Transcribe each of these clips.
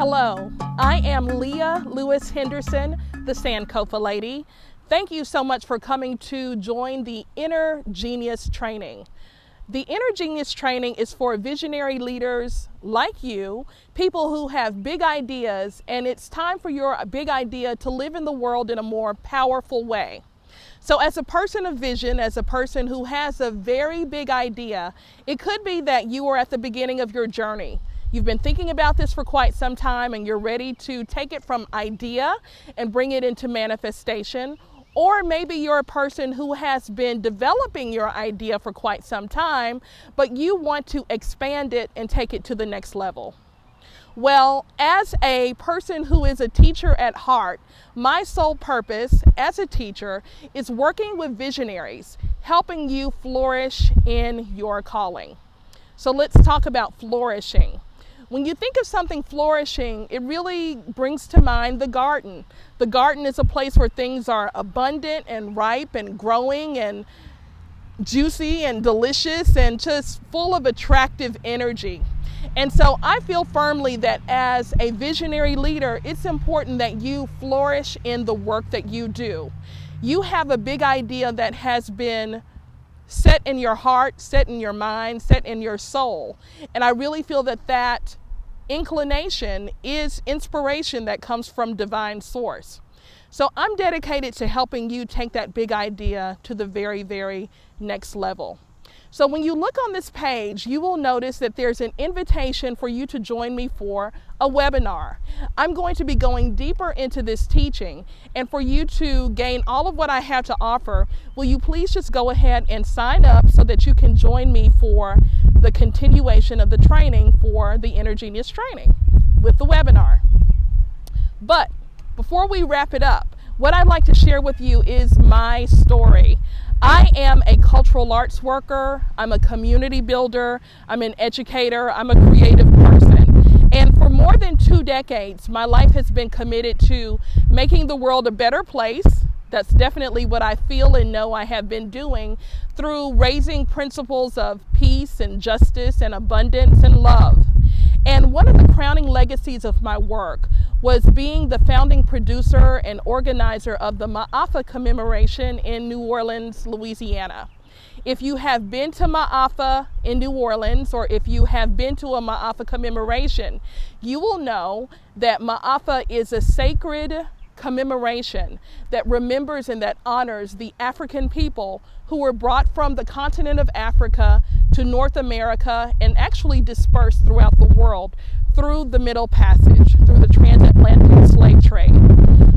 Hello, I am Leia Lewis Henderson, the Sankofa Lady. Thank you so much for coming to join the Inner Genius Training. The Inner Genius Training is for visionary leaders like you, people who have big ideas, and it's time for your big idea to live in the world in a more powerful way. So as a person of vision, as a person who has a very big idea, it could be that you are at the beginning of your journey. You've been thinking about this for quite some time and you're ready to take it from idea and bring it into manifestation. Or maybe you're a person who has been developing your idea for quite some time, but you want to expand it and take it to the next level. Well, as a person who is a teacher at heart, my sole purpose as a teacher is working with visionaries, helping you flourish in your calling. So let's talk about flourishing. When you think of something flourishing, it really brings to mind the garden. The garden is a place where things are abundant and ripe and growing and juicy and delicious and just full of attractive energy. And so I feel firmly that as a visionary leader, it's important that you flourish in the work that you do. You have a big idea that has been set in your heart, set in your mind, set in your soul. And I really feel that that inclination is inspiration that comes from divine source. So I'm dedicated to helping you take that big idea to the very, very next level. So when you look on this page, you will notice that there's an invitation for you to join me for a webinar. I'm going to be going deeper into this teaching, and for you to gain all of what I have to offer, will you please just go ahead and sign up so that you can join me for the continuation of the training for the Inner Genius Training with the webinar. But before we wrap it up, what I'd like to share with you is my story. I am a cultural arts worker, I'm a community builder, I'm an educator, I'm a creative person. And for more than 2 decades, my life has been committed to making the world a better place. That's definitely what I feel and know I have been doing through raising principles of peace and justice and abundance and love. And one of the crowning legacies of my work was being the founding producer and organizer of the Ma'afa commemoration in New Orleans, Louisiana. If you have been to Ma'afa in New Orleans, or if you have been to a Ma'afa commemoration, you will know that Ma'afa is a sacred commemoration that remembers and that honors the African people who were brought from the continent of Africa to North America and actually dispersed throughout the world through the Middle Passage, through the transatlantic slave trade.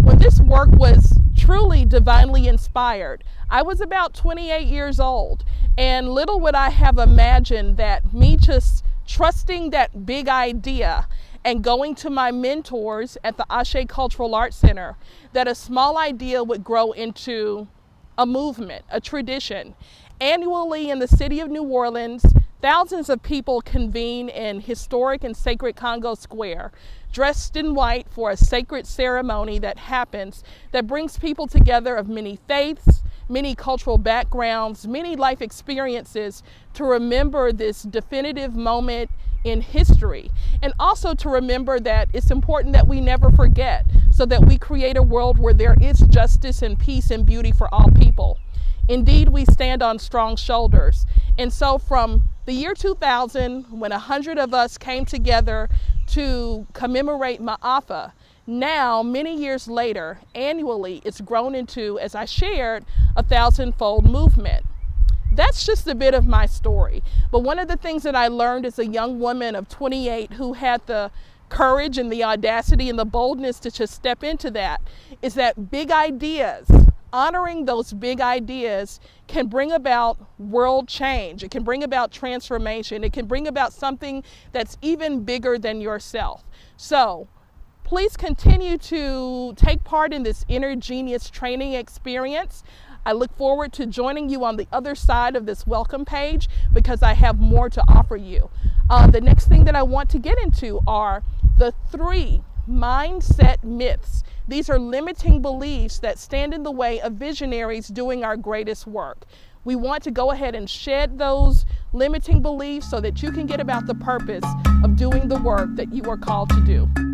When this work was truly divinely inspired, I was about 28 years old, and little would I have imagined that me just trusting that big idea and going to my mentors at the Ashe Cultural Arts Center, that a small idea would grow into a movement, a tradition. Annually in the city of New Orleans, thousands of people convene in historic and sacred Congo Square, dressed in white for a sacred ceremony that happens, that brings people together of many faiths, many cultural backgrounds, many life experiences to remember this definitive moment in history, and also to remember that it's important that we never forget, so that we create a world where there is justice and peace and beauty for all people. Indeed, we stand on strong shoulders. And so from the year 2000, when 100 of us came together to commemorate Ma'afa, now, many years later, annually, it's grown into, as I shared, a 1,000-fold movement. That's just a bit of my story. But one of the things that I learned as a young woman of 28 who had the courage and the audacity and the boldness to just step into that is that big ideas, honoring those big ideas, can bring about world change. It can bring about transformation. It can bring about something that's even bigger than yourself. So please continue to take part in this Inner Genius training experience. I look forward to joining you on the other side of this welcome page because I have more to offer you. The next thing that I want to get into are the 3 mindset myths. These are limiting beliefs that stand in the way of visionaries doing our greatest work. We want to go ahead and shed those limiting beliefs so that you can get about the purpose of doing the work that you are called to do.